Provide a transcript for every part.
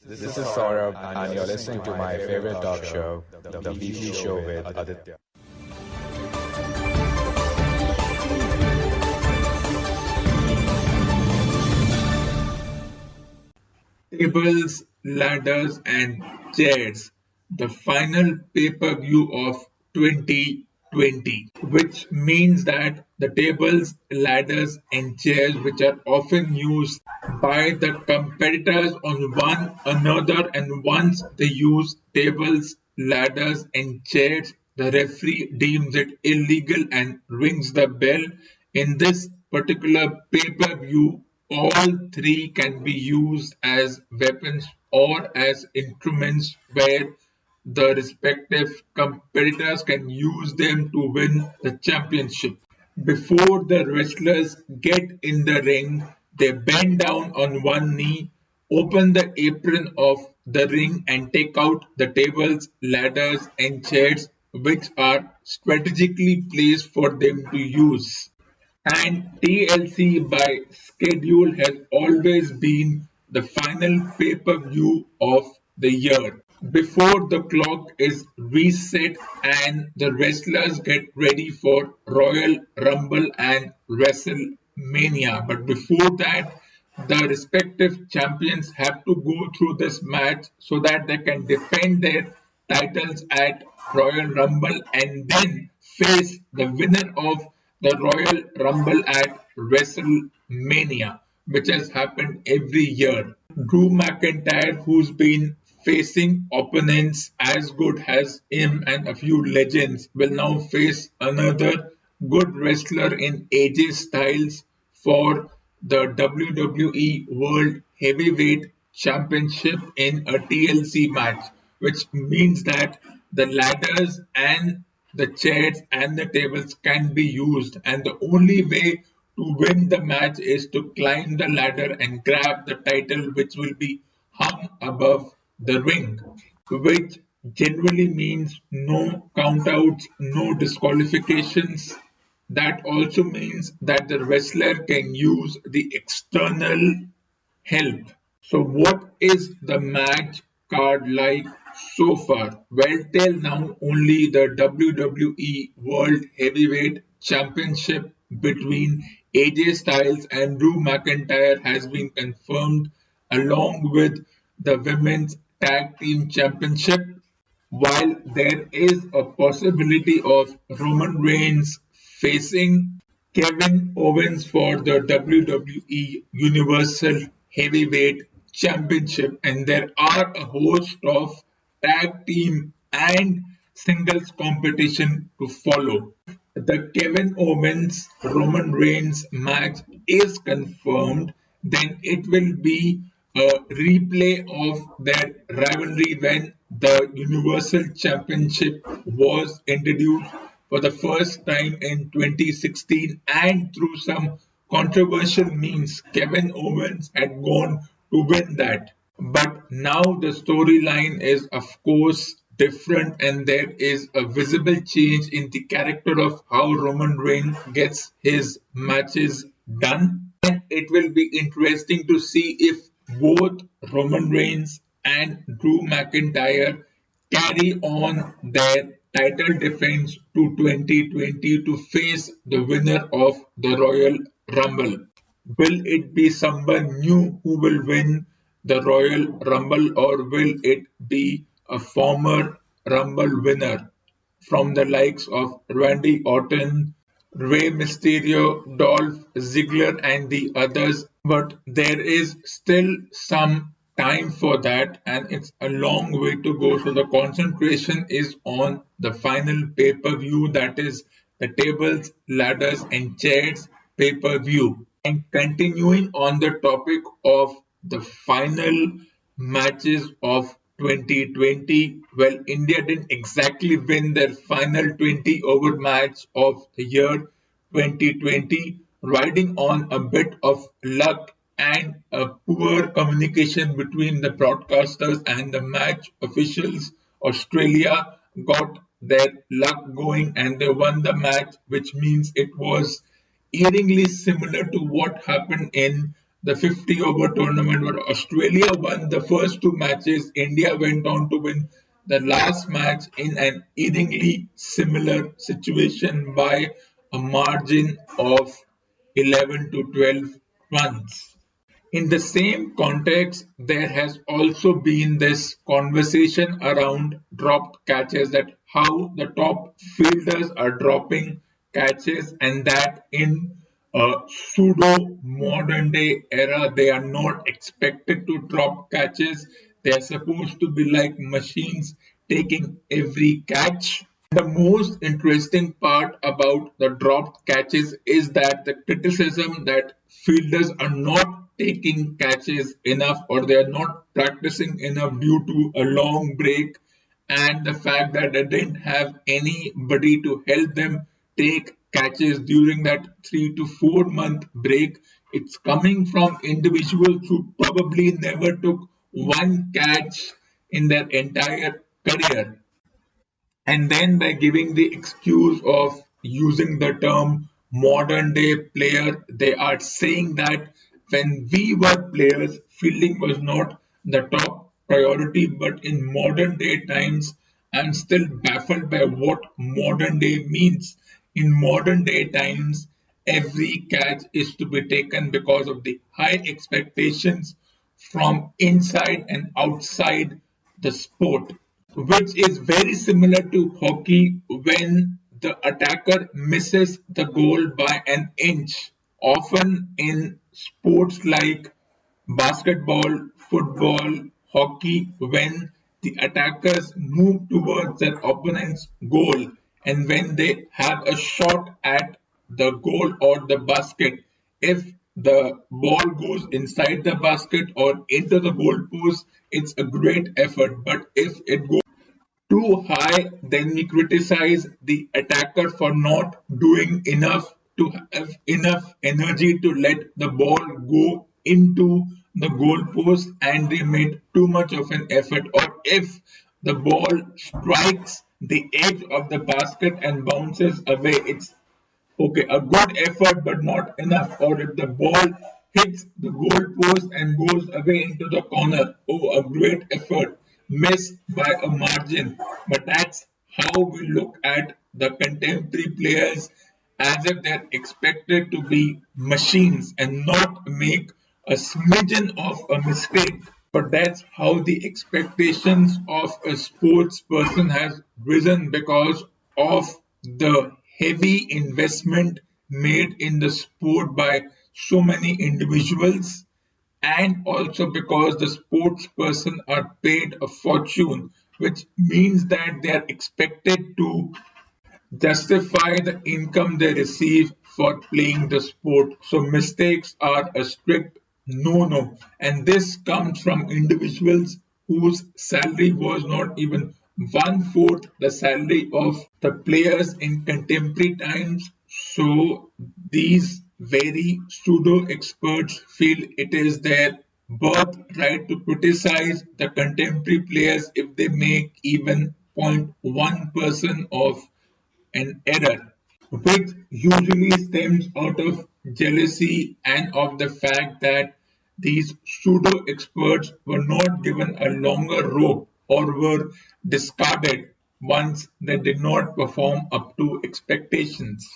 This is Saurabh, and you're listening to my favorite talk show, The Weekly Show with Aditya. Tables, ladders, and chairs, the final pay-per-view of 2020, which means that the tables, ladders, and chairs, which are often used by the competitors on one another, and once they use tables, ladders, and chairs, the referee deems it illegal and rings the bell. In this particular pay-per-view, all three can be used as weapons or as instruments where the respective competitors can use them to win the championship. Before the wrestlers get in the ring, they bend down on one knee, open the apron of the ring, and take out the tables, ladders, and chairs which are strategically placed for them to use. And TLC by schedule has always been the final pay-per-view of the year. Before the clock is reset and the wrestlers get ready for Royal Rumble and WrestleMania. But before that, the respective champions have to go through this match so that they can defend their titles at Royal Rumble and then face the winner of the Royal Rumble at WrestleMania, which has happened every year. Drew McIntyre, who's been facing opponents as good as him and a few legends, will now face another good wrestler in AJ Styles for the WWE World Heavyweight Championship in a TLC match, which means that the ladders and the chairs and the tables can be used, and the only way to win the match is to climb the ladder and grab the title, which will be hung above the ring, which generally means no countouts, no disqualifications. That also means that the wrestler can use the external help. So what is the match card like so far? Well, till now only the WWE World Heavyweight Championship between AJ Styles and Drew McIntyre has been confirmed, along with the Women's Tag Team Championship, while there is a possibility of Roman Reigns facing Kevin Owens for the WWE Universal Heavyweight Championship, and there are a host of tag team and singles competition to follow. The Kevin Owens Roman Reigns match is confirmed, then it will be a replay of their rivalry when the Universal Championship was introduced for the first time in 2016, and through some controversial means, Kevin Owens had gone to win that. But now the storyline is, of course, different, and there is a visible change in the character of how Roman Reigns gets his matches done. And it will be interesting to see if both Roman Reigns and Drew McIntyre carry on their title defense to 2020 to face the winner of the Royal Rumble. Will it be someone new who will win the Royal Rumble, or will it be a former Rumble winner from the likes of Randy Orton, Rey Mysterio, Dolph Ziggler, and the others? But there is still some time for that, and it's a long way to go. So the concentration is on the final pay-per-view, that is the tables, ladders, and chairs pay-per-view. And continuing on the topic of the final matches of 2020, well, India didn't exactly win their final 20-over match of the year 2020, riding on a bit of luck and a poor communication between the broadcasters and the match officials. Australia got their luck going and they won the match, which means it was eerily similar to what happened in the 50-over tournament where Australia won the first two matches. India went on to win the last match in an eerily similar situation by a margin of 11 to 12 runs. In the same context, there has also been this conversation around dropped catches, that how the top fielders are dropping catches, and that in a pseudo modern day era they are not expected to drop catches. They are supposed to be like machines taking every catch. The most interesting part about the dropped catches is that the criticism that fielders are not taking catches enough, or they are not practicing enough due to a long break, and the fact that they didn't have anybody to help them take catches during that 3 to 4 month break. It's coming from individuals who probably never took one catch in their entire career. And then by giving the excuse of using the term modern day player, they are saying that when we were players, fielding was not the top priority, but in modern day times, I'm still baffled by what modern day means. In modern day times, every catch is to be taken because of the high expectations from inside and outside the sport, which is very similar to hockey when the attacker misses the goal by an inch. Often in sports like basketball, football, hockey, when the attackers move towards their opponent's goal and when they have a shot at the goal or the basket, if the ball goes inside the basket or into the goal post, it's a great effort. But if it goes too high, then we criticize the attacker for not doing enough to have enough energy to let the ball go into the goalpost, and they made too much of an effort. Or if the ball strikes the edge of the basket and bounces away, it's okay, a good effort but not enough. Or if the ball hits the goal post and goes away into the corner, oh, a great effort, missed by a margin. But that's how we look at the contemporary players, as if they're expected to be machines and not make a smidgen of a mistake. But that's how the expectations of a sports person has risen because of the heavy investment made in the sport by so many individuals, and also because the sports person are paid a fortune, which means that they are expected to justify the income they receive for playing the sport. So mistakes are a strict no-no. And this comes from individuals whose salary was not even one-fourth the salary of the players in contemporary times. So these very pseudo experts feel it is their birthright to criticize the contemporary players if they make even 0.1% of an error, which usually stems out of jealousy and of the fact that these pseudo experts were not given a longer rope or were discarded once they did not perform up to expectations.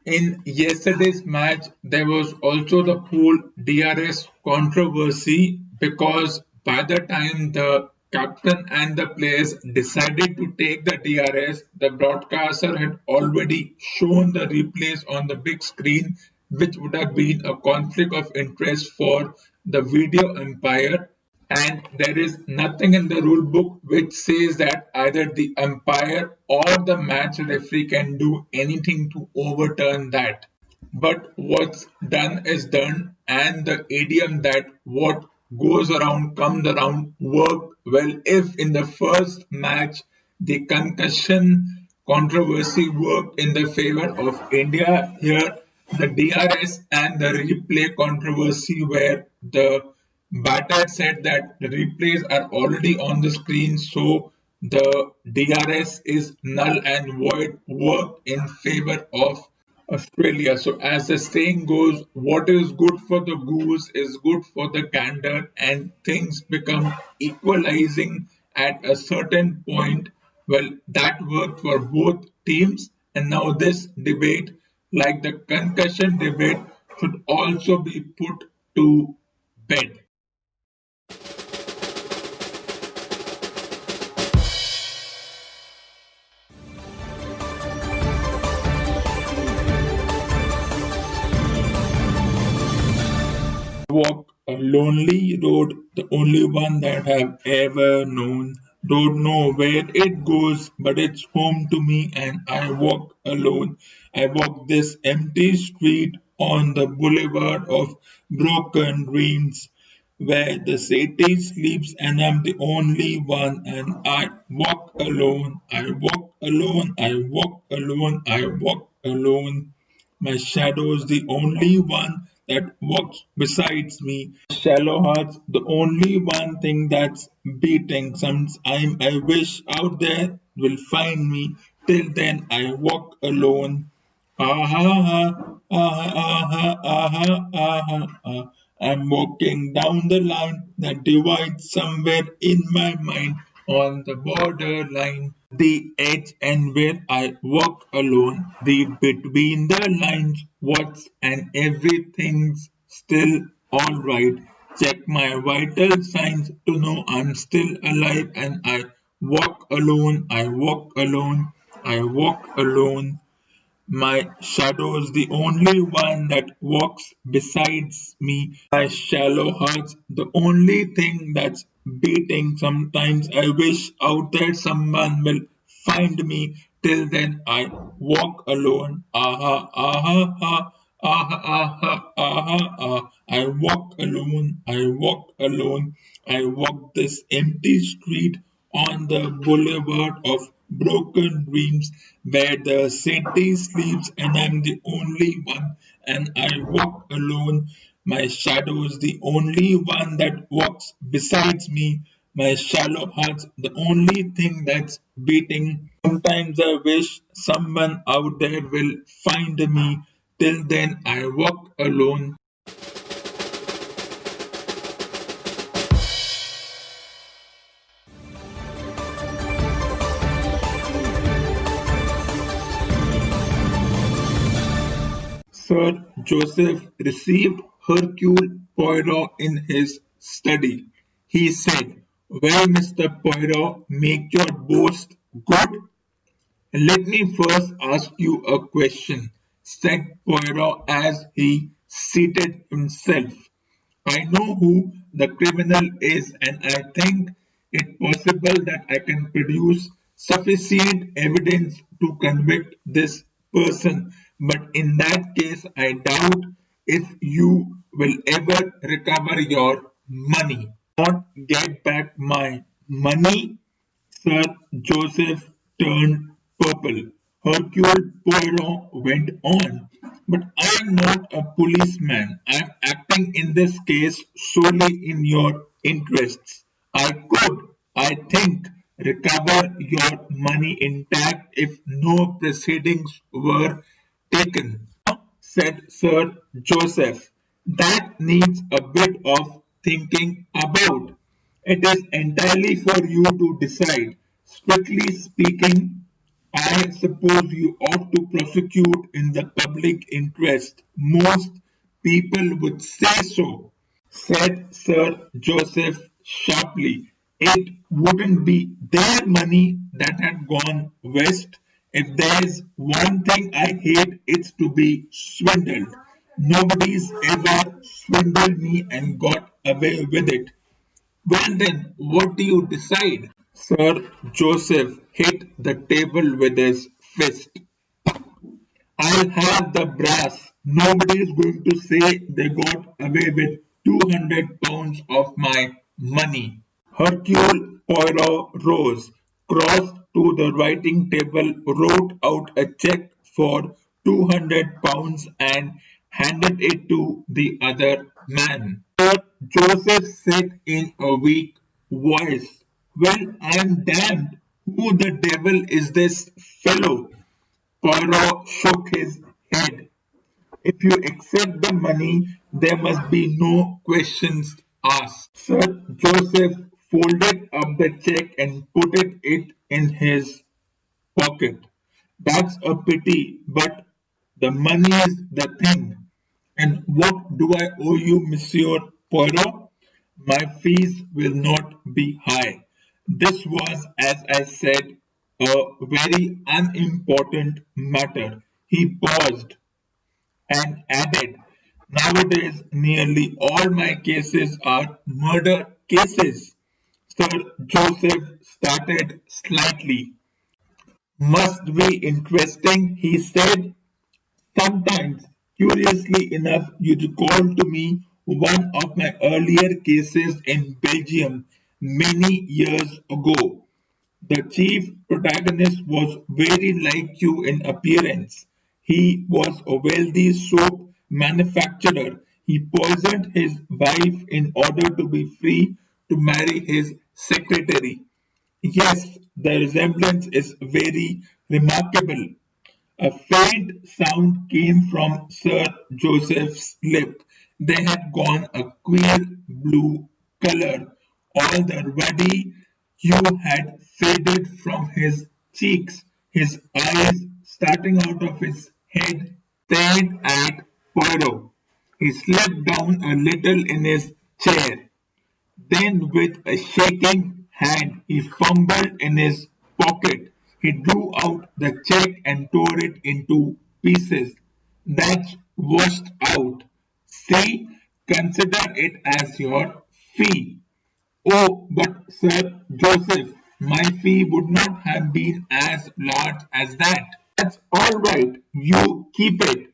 In yesterday's match, there was also the whole DRS controversy because by the time the captain and the players decided to take the DRS, the broadcaster had already shown the replays on the big screen, which would have been a conflict of interest for the video umpire, and there is nothing in the rule book which says that either the umpire or the match referee can do anything to overturn that. But what's done is done, and the idiom that what goes around comes around worked well. If in the first match the concussion controversy worked in the favor of India, here the DRS and the replay controversy, where the batter said that the replays are already on the screen, so the DRS is null and void, worked in favor of Australia. So, as the saying goes, what is good for the goose is good for the gander, and things become equalizing at a certain point. Well, that worked for both teams, and now this debate, like the concussion debate, should also be put to bed. Walk a lonely road, the only one that I've ever known. Don't know where it goes, but it's home to me, and I walk alone. I walk this empty street on the boulevard of broken dreams, where the city sleeps, and I'm the only one, and I walk alone. I walk alone. I walk alone. I walk alone. My shadow's the only one that walks besides me. Shallow heart's the only one thing that's beating. Sometimes I wish out there will find me. Till then I walk alone. Ah, ah, ah, ah, ah, ah. I'm walking down the line that divides somewhere in my mind on the borderline. The edge and where I walk alone, the between the lines, what's and everything's still alright. Check my vital signs to know I'm still alive, and I walk alone, I walk alone, I walk alone. My shadow's the only one that walks besides me. My shallow heart's the only thing that's beating. Sometimes I wish out there someone will find me. Till then I walk alone. Aha, aha, aha. Ah, ah, ah, ah, I walk alone, I walk alone, I walk this empty street on the boulevard of broken dreams where the city sleeps, and I'm the only one, and I walk alone. My shadow's the only one that walks besides me. My shallow heart's the only thing that's beating. Sometimes I wish someone out there will find me. Till then I walk alone. Sir Joseph received Hercule Poirot in his study. He said, "Well, Mr. Poirot, make your boast good." "Let me first ask you a question," said Poirot as he seated himself. "I know who the criminal is, and I think it possible that I can produce sufficient evidence to convict this person. But in that case, I doubt if you will ever recover your money." "Not get back my money?" Sir Joseph turned purple. Hercule Poirot went on. "But I am not a policeman. I am acting in this case solely in your interests. I could, I think, recover your money intact if no proceedings were taken," said Sir Joseph. "That needs a bit of thinking about. It is entirely for you to decide. Strictly speaking, I suppose you ought to prosecute in the public interest. Most people would say so," said Sir Joseph sharply. "It wouldn't be their money that had gone west. If there's one thing I hate, it's to be swindled. Nobody's ever swindled me and got away with it." "Well then, what do you decide?" Sir Joseph hit the table with his fist. "I'll have the brass. Nobody's going to say they got away with £200 of my money." Hercule Poirot rose, crossed to the writing table, wrote out a cheque for £200 and handed it to the other man. Sir Joseph said in a weak voice, "Well, I'm damned. Who the devil is this fellow?" Poirot shook his head. If you accept the money, there must be no questions asked. Sir Joseph folded up the check and put it in his pocket. That's a pity, but the money is the thing. And what do I owe you, Monsieur Poirot? My fees will not be high. This was, as I said, a very unimportant matter. He paused and added, nowadays nearly all my cases are murder cases. Sir Joseph started slightly. Must be interesting, he said. Sometimes, curiously enough, you recall to me one of my earlier cases in Belgium many years ago. The chief protagonist was very like you in appearance. He was a wealthy soap manufacturer. He poisoned his wife in order to be free to marry his secretary. Yes, the resemblance is very remarkable. A faint sound came from Sir Joseph's lip. They had gone a queer blue colour. All the ruddy hue had faded from his cheeks. His eyes, starting out of his head, stared at Poirot. He slipped down a little in his chair. Then with a shaking hand he fumbled in his pocket. He drew out the cheque and tore it into pieces. That's washed out. See, consider it as your fee. Oh, but Sir Joseph, my fee would not have been as large as that. That's all right. You keep it.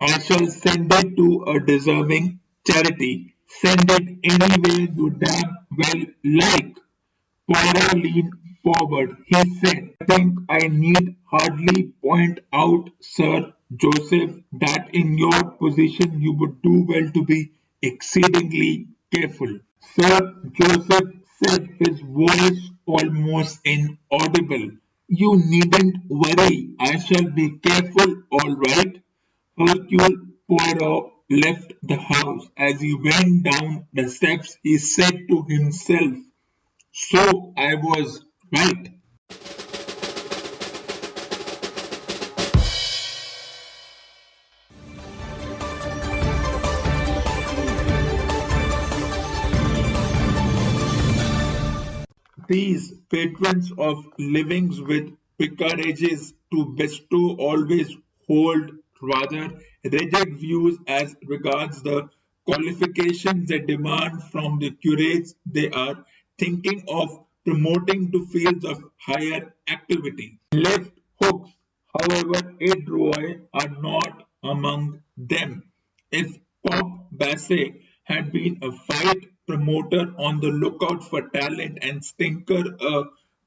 I shall send it to a deserving charity. Send it any way you damn well like. Poirot leaned forward. He said, I think I need hardly point out, Sir Joseph, that in your position you would do well to be exceedingly careful. Sir Joseph said, his voice almost inaudible. You needn't worry. I shall be careful, all right. Hercule Poirot left the house. As he went down the steps, he said to himself, so I was right. These patrons of livings with picarages to bestow always hold rather rigid views as regards the qualifications they demand from the curates they are thinking of promoting to fields of higher activity. Left hooks, however adroit, are not among them. If Pop Bassett had been a fight promoter on the lookout for talent and Stinker a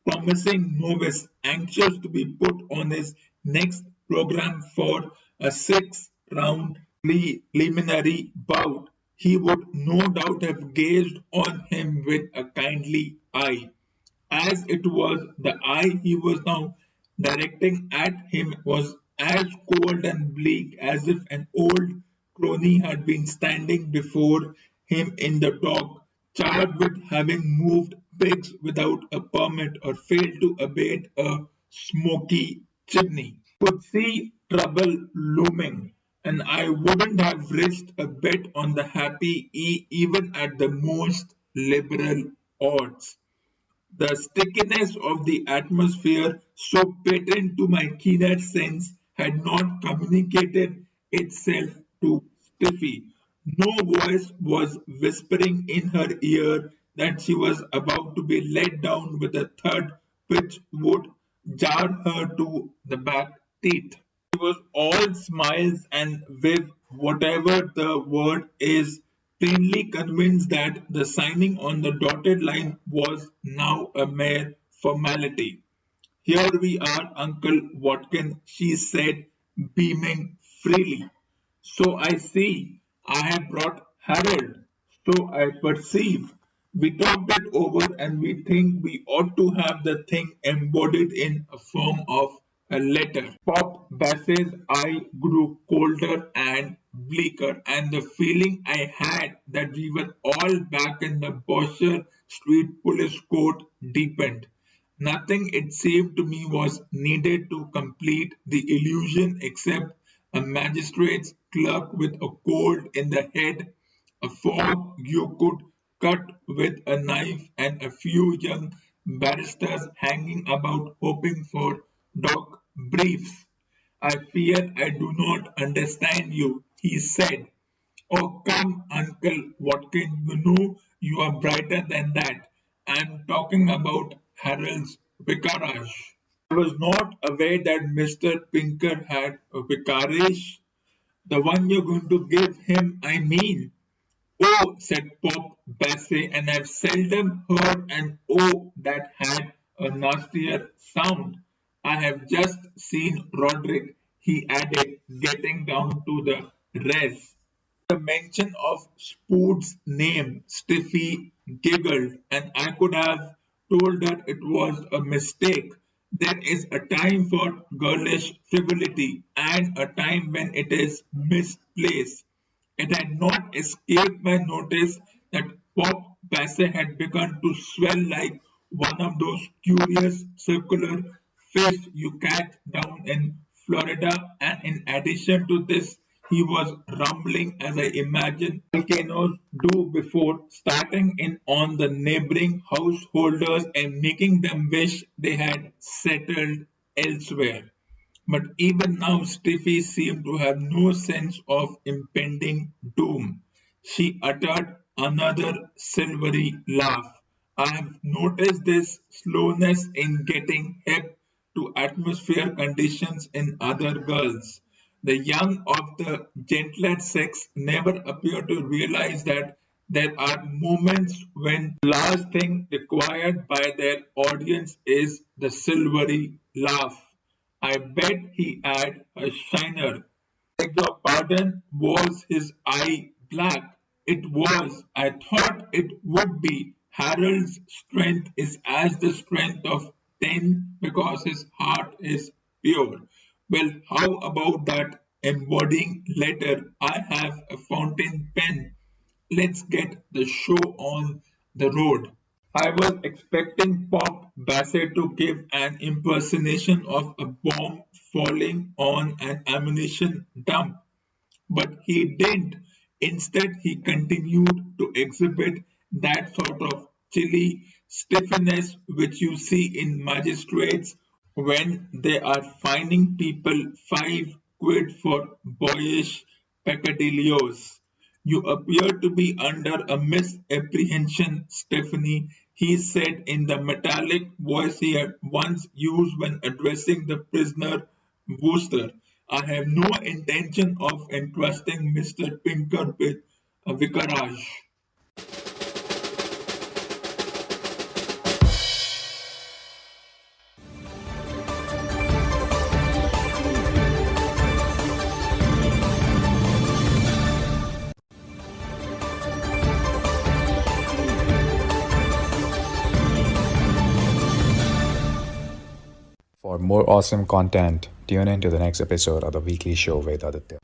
promising novice anxious to be put on his next program for a six-round preliminary bout, he would no doubt have gazed on him with a kindly eye. As it was, the eye he was now directing at him was as cold and bleak as if an old crony had been standing before him in the dock, charged with having moved pigs without a permit or failed to abate a smoky chimney. Could see trouble looming, and I wouldn't have risked a bet on the happy even at the most liberal odds. The stickiness of the atmosphere, so patent to my keener sense, had not communicated itself to Stiffy. No voice was whispering in her ear that she was about to be let down with a thud which would jar her to the back teeth. He was all smiles and with whatever the word is, plainly convinced that the signing on the dotted line was now a mere formality. Here we are, Uncle Watkin, she said, beaming freely. So I see, I have brought Harold. So I perceive. We talked it over and we think we ought to have the thing embodied in a form of a letter. Pop Bass's eye grew colder and bleaker, and the feeling I had that we were all back in the Bosher Street police court deepened. Nothing, it seemed to me, was needed to complete the illusion except a magistrate's clerk with a cold in the head, a fork you could cut with a knife, and a few young barristers hanging about hoping for dock briefs. I fear I do not understand you, he said. Oh, come, Uncle Watkins, you know you are brighter than that. I'm talking about Harold's vicarage. I was not aware that Mr. Pinker had a vicarage. The one you're going to give him, I mean. Oh, said Pop Bassett, and I've seldom heard an O that had a nastier sound. I have just seen Roderick, he added, getting down to the res. The mention of Spood's name, Stiffy giggled, and I could have told her it was a mistake. There is a time for girlish frivolity and a time when it is misplaced. It had not escaped my notice that Pop Bassett had begun to swell like one of those curious circular fish you catch down in Florida, and in addition to this, he was rumbling as I imagine volcanoes do before starting in on the neighboring householders and making them wish they had settled elsewhere. But even now Stiffy seemed to have no sense of impending doom. She uttered another silvery laugh. I have noticed this slowness in getting hip to atmosphere conditions in other girls. The young of the gentler sex never appear to realize that there are moments when the last thing required by their audience is the silvery laugh. I bet he had a shiner. Beg your pardon, was his eye black? It was. I thought it would be. Harold's strength is as the strength of 10 because his heart is pure. Well, how about that embodying letter? I have a fountain pen. Let's get the show on the road. I was expecting Pop Bassett to give an impersonation of a bomb falling on an ammunition dump, but he didn't. Instead, he continued to exhibit that sort of chilly stuffiness which you see in magistrates when they are fining people 5 quid for boyish peccadilloes. You appear to be under a misapprehension, Stephanie, he said in the metallic voice he had once used when addressing the prisoner Wooster. I have no intention of entrusting Mr. Pinker with a vicarage. For more awesome content, tune in to the next episode of the weekly show with Aditya.